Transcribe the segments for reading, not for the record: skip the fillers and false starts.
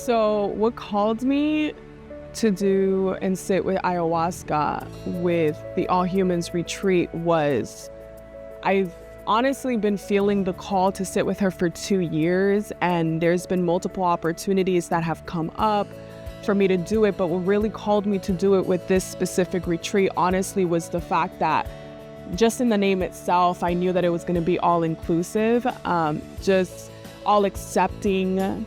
So what called me to do and sit with ayahuasca with the All Humans retreat was I've honestly been feeling the call to sit with her for 2 years, and there's been multiple opportunities that have come up for me to do it. But what really called me to do it with this specific retreat, honestly, was the fact that just in the name itself, I knew that it was going to be all inclusive, just all accepting.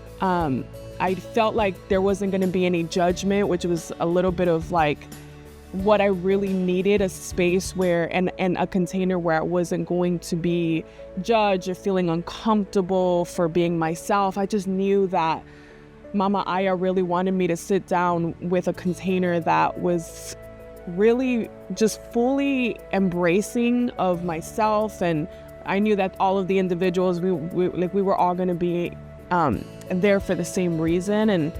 I felt like there wasn't going to be any judgment, which was a little bit of like what I really needed, a space where and a container where I wasn't going to be judged or feeling uncomfortable for being myself. I just knew that Mama Aya really wanted me to sit down with a container that was really just fully embracing of myself. And I knew that all of the individuals, we were all going to be there for the same reason. And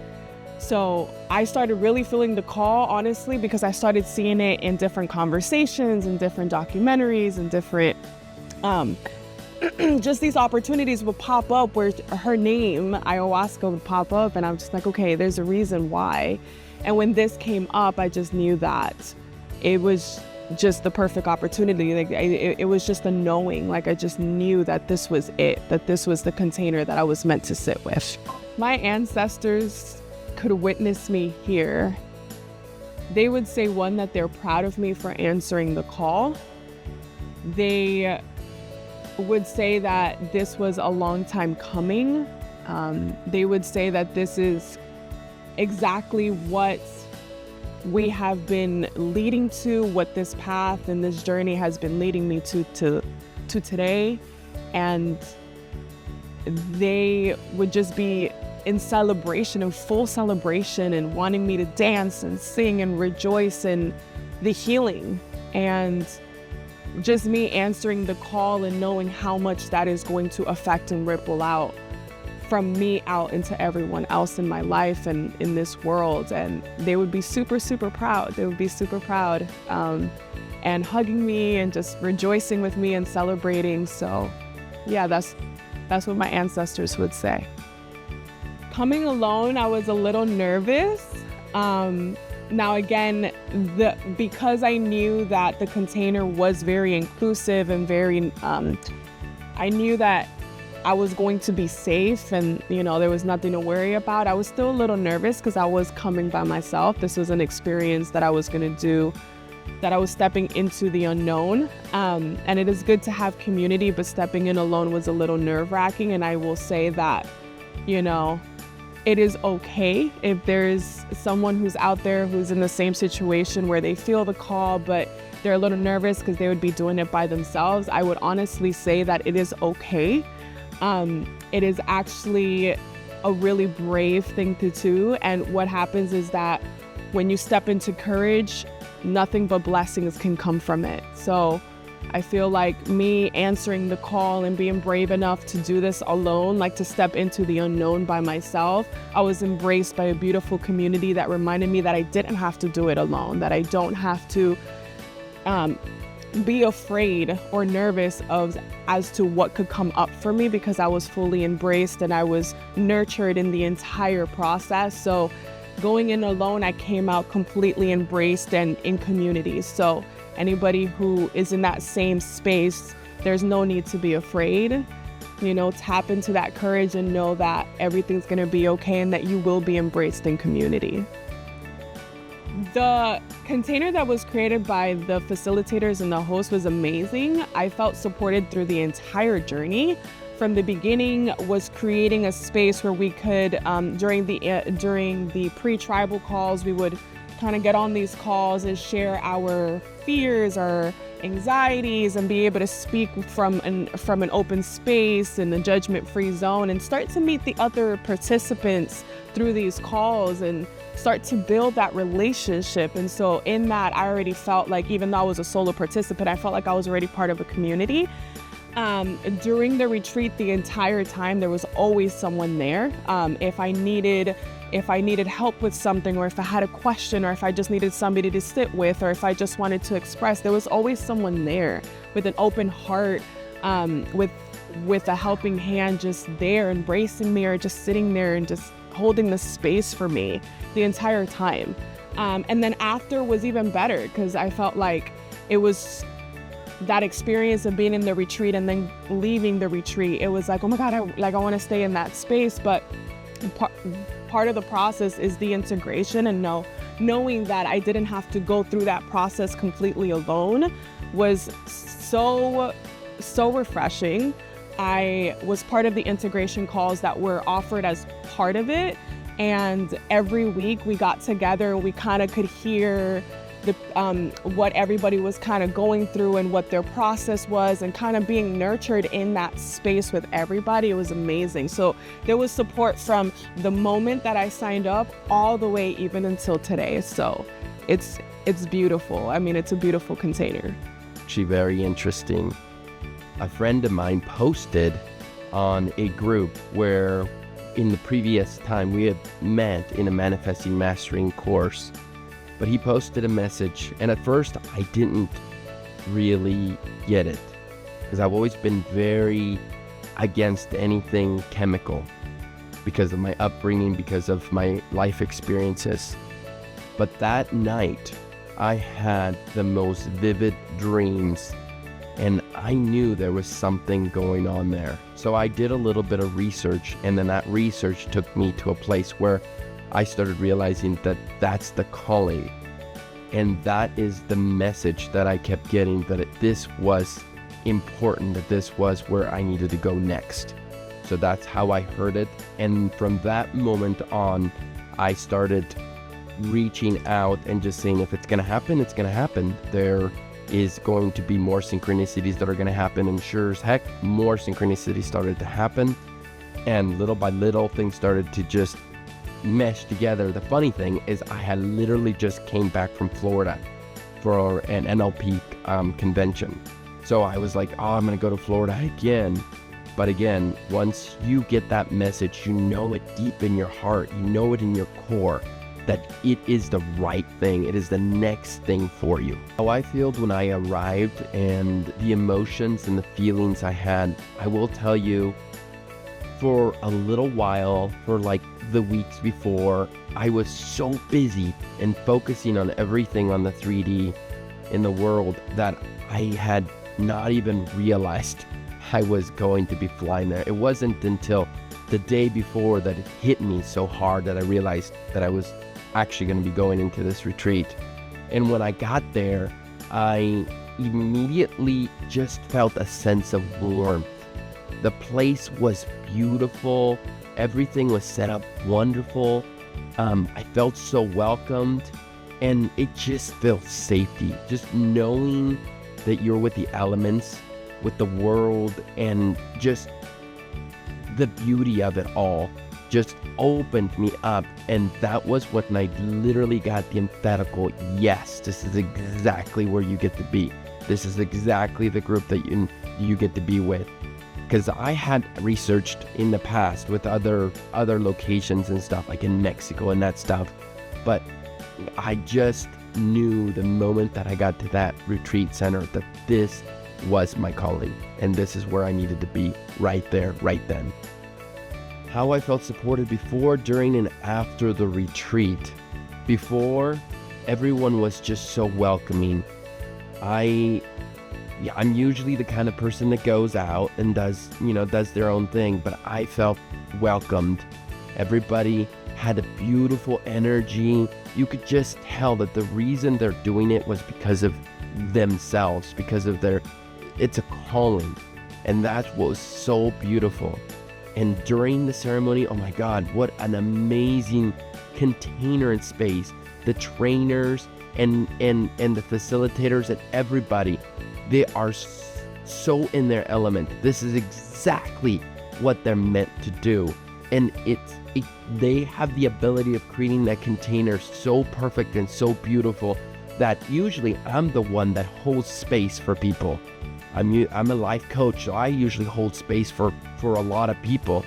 so I started really feeling the call, honestly, because I started seeing it in different conversations and different documentaries and different, just these opportunities would pop up where her name, ayahuasca, would pop up. And I'm just like, okay, there's a reason why. And when this came up, I just knew that it was just the perfect opportunity. Like it was just a knowing, like I just knew that this was it, that this was the container that I was meant to sit with. My ancestors could witness me here. They would say, one, that they're proud of me for answering the call. They would say that this was a long time coming. They would say that this is exactly what we have been leading to, what this path and this journey has been leading me to today. And they would just be in celebration, in full celebration, and wanting me to dance and sing and rejoice in the healing. And just me answering the call and knowing how much that is going to affect and ripple out from me out into everyone else in my life and in this world. And they would be super, super proud. They would be super proud and hugging me and just rejoicing with me and celebrating. So yeah, that's what my ancestors would say. Coming alone, I was a little nervous. Now again, because I knew that the container was very inclusive and very, I knew that I was going to be safe and, there was nothing to worry about. I was still a little nervous because I was coming by myself. This was an experience that I was going to do, that I was stepping into the unknown. And it is good to have community, but stepping in alone was a little nerve-wracking. And I will say that, it is okay if there's someone who's out there who's in the same situation where they feel the call, but they're a little nervous because they would be doing it by themselves. I would honestly say that it is okay. It is actually a really brave thing to do. And what happens is that when you step into courage, nothing but blessings can come from it. So I feel like me answering the call and being brave enough to do this alone, like to step into the unknown by myself, I was embraced by a beautiful community that reminded me that I didn't have to do it alone, that I don't have to be afraid or nervous as to what could come up for me, because I was fully embraced and I was nurtured in the entire process. So going in alone, I came out completely embraced and in community. So anybody who is in that same space, there's no need to be afraid. Tap into that courage and know that everything's going to be okay and that you will be embraced in community. The container that was created by the facilitators and the host was amazing. I felt supported through the entire journey. From the beginning was creating a space where we could, during the pre-tribal calls, we would kind of get on these calls and share our fears, our anxieties, and be able to speak from an open space in a judgment-free zone and start to meet the other participants through these calls and start to build that relationship. And so in that, I already felt like, even though I was a solo participant, I felt like I was already part of a community. During the retreat, the entire time, there was always someone there. If I needed help with something, or if I had a question, or if I just needed somebody to sit with, or if I just wanted to express, there was always someone there with an open heart, with a helping hand, just there embracing me, or just sitting there and just holding the space for me the entire time. And then after was even better, because I felt like it was that experience of being in the retreat and then leaving the retreat. It was like, oh my God, I want to stay in that space. But part of the process is the integration, and knowing that I didn't have to go through that process completely alone was so refreshing. I was part of the integration calls that were offered as part of it. And every week we got together and we kind of could hear what everybody was kind of going through and what their process was, and kind of being nurtured in that space with everybody. It was amazing. So there was support from the moment that I signed up all the way even until today. So it's beautiful. I mean, it's a beautiful container. Actually, very interesting. A friend of mine posted on a group where in the previous time we had met in a manifesting mastering course, but he posted a message, and at first I didn't really get it because I've always been very against anything chemical because of my upbringing, because of my life experiences. But that night I had the most vivid dreams, and I knew there was something going on there. So I did a little bit of research, and then that research took me to a place where I started realizing that that's the calling. And that is the message that I kept getting, that this was important, that this was where I needed to go next. So that's how I heard it. And from that moment on, I started reaching out and just saying, if it's going to happen, it's going to happen. There is going to be more synchronicities that are going to happen. And sure as heck, more synchronicities started to happen. And little by little, things started to just mesh together. The funny thing is I had literally just came back from Florida for an NLP convention. So I was like, oh, I'm going to go to Florida again. But again, once you get that message, you know it deep in your heart, you know it in your core, that it is the right thing. It is the next thing for you. How I felt when I arrived and the emotions and the feelings I had, I will tell you, for a little while, for like the weeks before, I was so busy and focusing on everything on the 3D in the world that I had not even realized I was going to be flying there. It wasn't until the day before that it hit me so hard that I realized that I was actually going to be going into this retreat. And when I got there, I immediately just felt a sense of warmth. The place was beautiful. Everything was set up wonderful. I felt so welcomed, and it just felt safety. Just knowing that you're with the elements, with the world, and just the beauty of it all just opened me up. And that was when I literally got the emphatical, yes, this is exactly where you get to be. This is exactly the group that you get to be with. Because I had researched in the past with other locations and stuff, like in Mexico and that stuff. But I just knew the moment that I got to that retreat center that this was my calling. And this is where I needed to be, right there, right then. How I felt supported before, during, and after the retreat. Before, everyone was just so welcoming. I'm usually the kind of person that goes out and does their own thing, but I felt welcomed. Everybody had a beautiful energy. You could just tell that the reason they're doing it was because of themselves, because of it's a calling. And that's what was so beautiful. And during the ceremony, oh my God, what an amazing container and space. The trainers and the facilitators and everybody, they are so in their element. This is exactly what they're meant to do. And they have the ability of creating that container so perfect and so beautiful that usually I'm the one that holds space for people. I'm a life coach, so I usually hold space for a lot of people.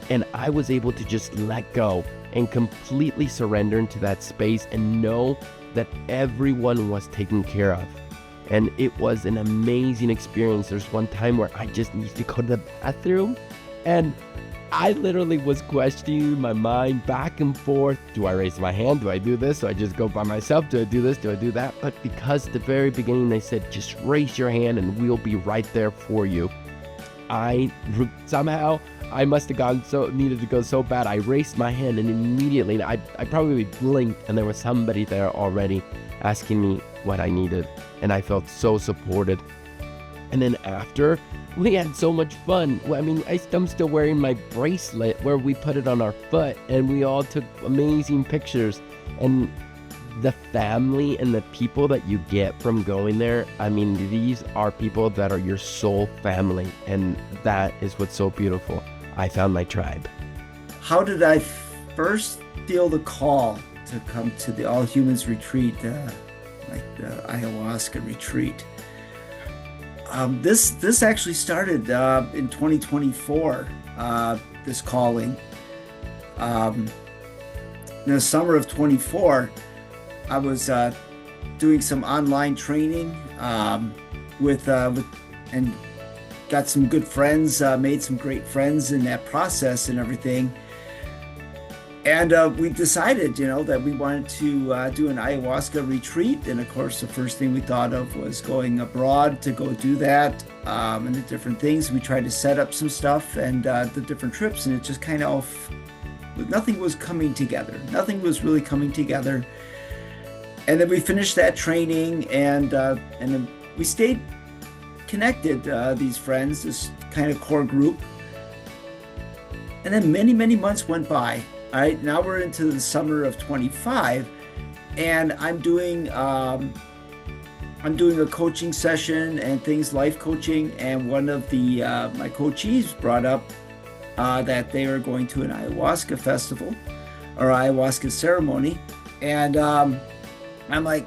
And I was able to just let go and completely surrender into that space and know that everyone was taken care of. And it was an amazing experience. There's one time where I just needed to go to the bathroom, And I literally was questioning my mind back and forth. Do I raise my hand? Do I do this? Do I just go by myself? Do I do this? Do I do that? But because at the very beginning they said, just raise your hand and we'll be right there for you. Somehow I must have needed to go so bad. I raised my hand and immediately I probably blinked and there was somebody there already asking me what I needed. And I felt so supported. And then after, we had so much fun. I mean, I'm still wearing my bracelet where we put it on our foot, and we all took amazing pictures. And the family and the people that you get from going there, I mean, these are people that are your soul family, and that is what's so beautiful. I found my tribe. How did I first feel the call to come to the All Humans retreat, like the ayahuasca retreat? This actually started in 2024, this calling. In the summer of 24, I was doing some online training with and got some good friends, made some great friends in that process and everything. And we decided, that we wanted to do an ayahuasca retreat. And of course, the first thing we thought of was going abroad to go do that, and the different things. We tried to set up some stuff and the different trips, and it just kind of, nothing was coming together. Nothing was really coming together. And then we finished that training, and then we stayed connected, these friends, this kind of core group. And then many, many months went by. All right, now we're into the summer of 25, and I'm doing a coaching session and things, life coaching, and one of the my coachees brought up that they are going to an ayahuasca festival or ayahuasca ceremony, and I'm like,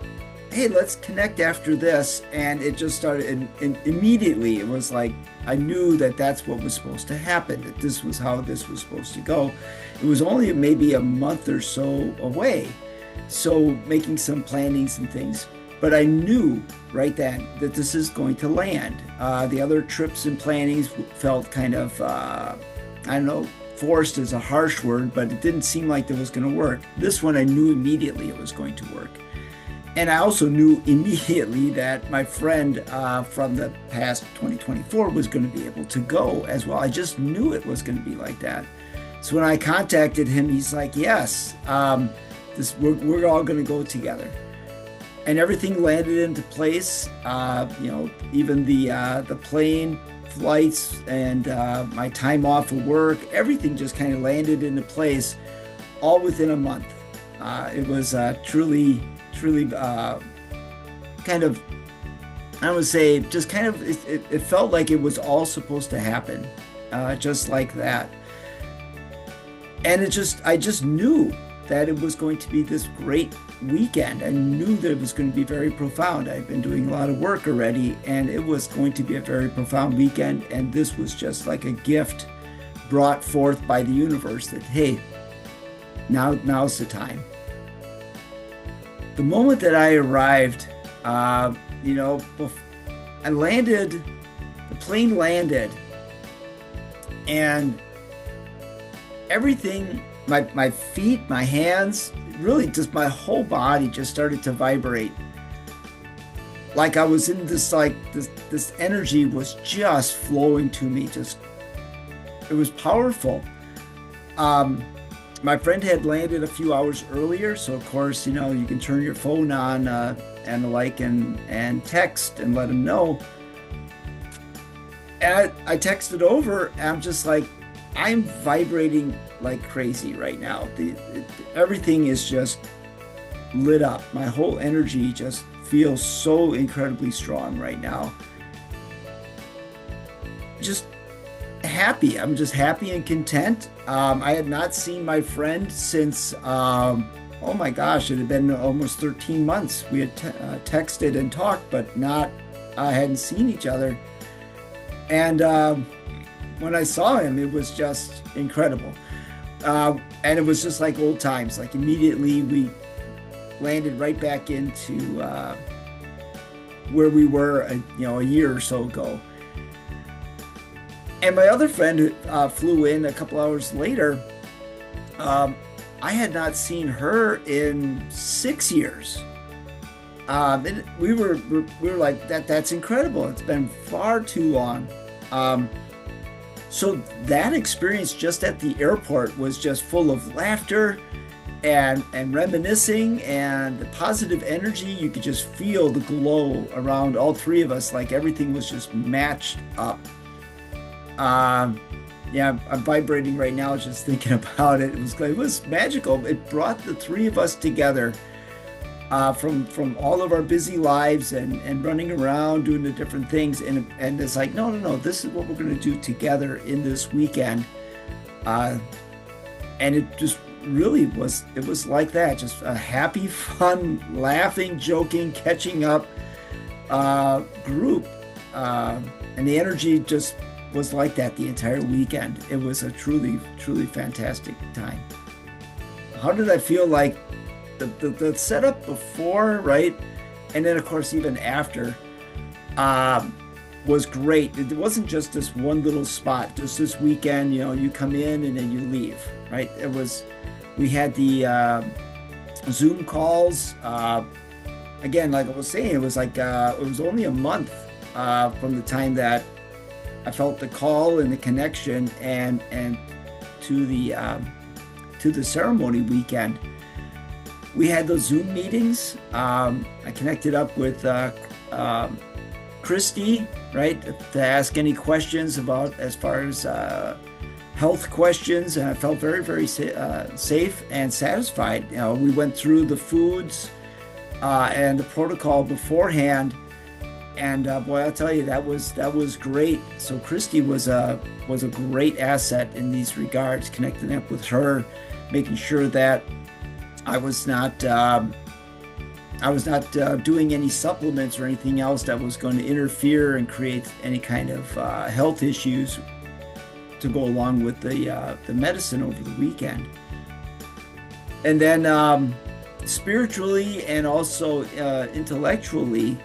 hey, let's connect after this. And it just started, and immediately it was like, I knew that that's what was supposed to happen, that this was how this was supposed to go. It was only maybe a month or so away, so making some plannings and things. But I knew right then that this is going to land. The other trips and plannings felt kind of, I don't know, forced is a harsh word, but it didn't seem like it was going to work. This one, I knew immediately it was going to work. And I also knew immediately that my friend from the past 2024 was going to be able to go as well. I just knew it was going to be like that. So when I contacted him, he's like, yes, we're all going to go together. And everything landed into place, even the plane flights and my time off of work, everything just kind of landed into place all within a month. It was truly kind of, I would say, just kind of, it felt like it was all supposed to happen, just like that. And I just knew that it was going to be this great weekend. I knew that it was going to be very profound. I've been doing a lot of work already, and it was going to be a very profound weekend. And this was just like a gift brought forth by the universe that, hey, now's the time. The moment that I arrived, I landed, the plane landed, and everything, my feet, my hands, really just my whole body just started to vibrate. Like I was in this energy was just flowing to me. It was powerful. My friend had landed a few hours earlier, so of course, you can turn your phone on and the like and text and let him know. And I texted over, and I'm just like, I'm vibrating like crazy right now. Everything is just lit up. My whole energy just feels so incredibly strong right now. Just happy. I'm just happy and content. I had not seen my friend since, oh my gosh, it had been almost 13 months. We had texted and talked, but hadn't seen each other. And when I saw him, it was just incredible. And it was just like old times. Like immediately we landed right back into where we were, a year or so ago. And my other friend who flew in a couple hours later, I had not seen her in 6 years. We were like, that's incredible. It's been far too long. So that experience just at the airport was just full of laughter and reminiscing and the positive energy. You could just feel the glow around all three of us, like everything was just matched up. Yeah, I'm vibrating right now just thinking about it. It was magical. It brought the three of us together from all of our busy lives and running around doing the different things. And it's like, no, this is what we're going to do together in this weekend. And it just really was, it was like that, just a happy, fun, laughing, joking, catching up group. And the energy just was like that the entire weekend. It was a truly, truly fantastic time. How did I feel like the setup before, right? And then of course, even after, was great. It wasn't just this one little spot, just this weekend, you come in and then you leave, right? We had the Zoom calls. Again, like I was saying, it was like, it was only a month from the time that I felt the call and the connection and to the ceremony weekend. We had those Zoom meetings. I connected up with Christy, right, to ask any questions about as far as health questions, and I felt very, very safe and satisfied. We went through the foods and the protocol beforehand. And boy, I'll tell you, that was great. So Christy was a great asset in these regards, connecting up with her, making sure that I was not doing any supplements or anything else that was going to interfere and create any kind of health issues to go along with the medicine over the weekend. And then spiritually and also intellectually,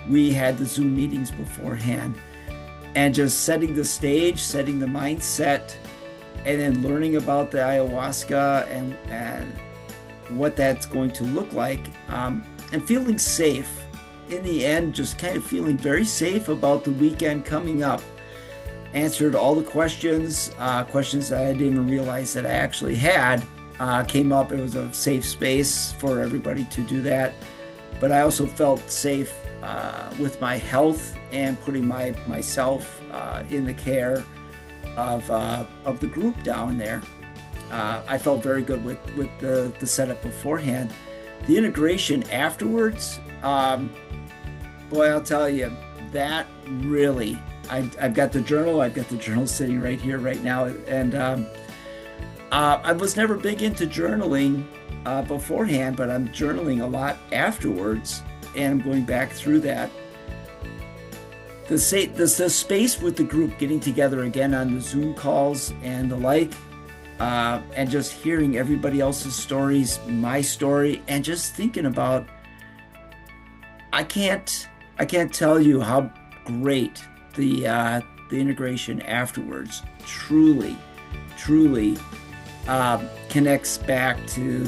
we had the Zoom meetings beforehand and just setting the stage, setting the mindset, and then learning about the ayahuasca and what that's going to look like, and feeling safe. In the end, just kind of feeling very safe about the weekend coming up. Answered all the questions that I didn't even realize that I actually had came up. It was a safe space for everybody to do that. But I also felt safe with my health and putting myself in the care of the group down there. I felt very good with the setup beforehand. The integration afterwards, boy, I'll tell you, that really, I've got the journal sitting right here right now, and I was never big into journaling beforehand, but I'm journaling a lot afterwards, and I'm going back through that. The space with the group, getting together again on the Zoom calls and the like, and just hearing everybody else's stories, my story, and just thinking about, I can't tell you how great the integration afterwards truly connects back to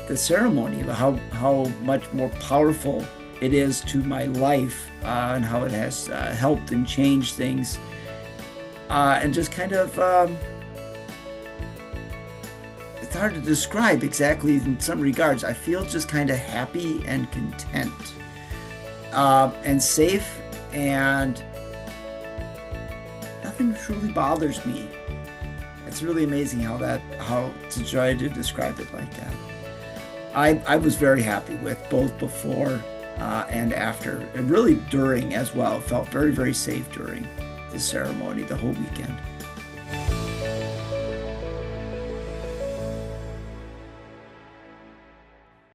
the ceremony, of how much more powerful it is to my life, and how it has helped and changed things, and just kind of it's hard to describe exactly in some regards. I feel just kind of happy and content, and safe, and nothing truly bothers me. It's really amazing how to try to describe it like that. I was very happy with both before and after, and really during as well. Felt very, very safe during the ceremony, the whole weekend.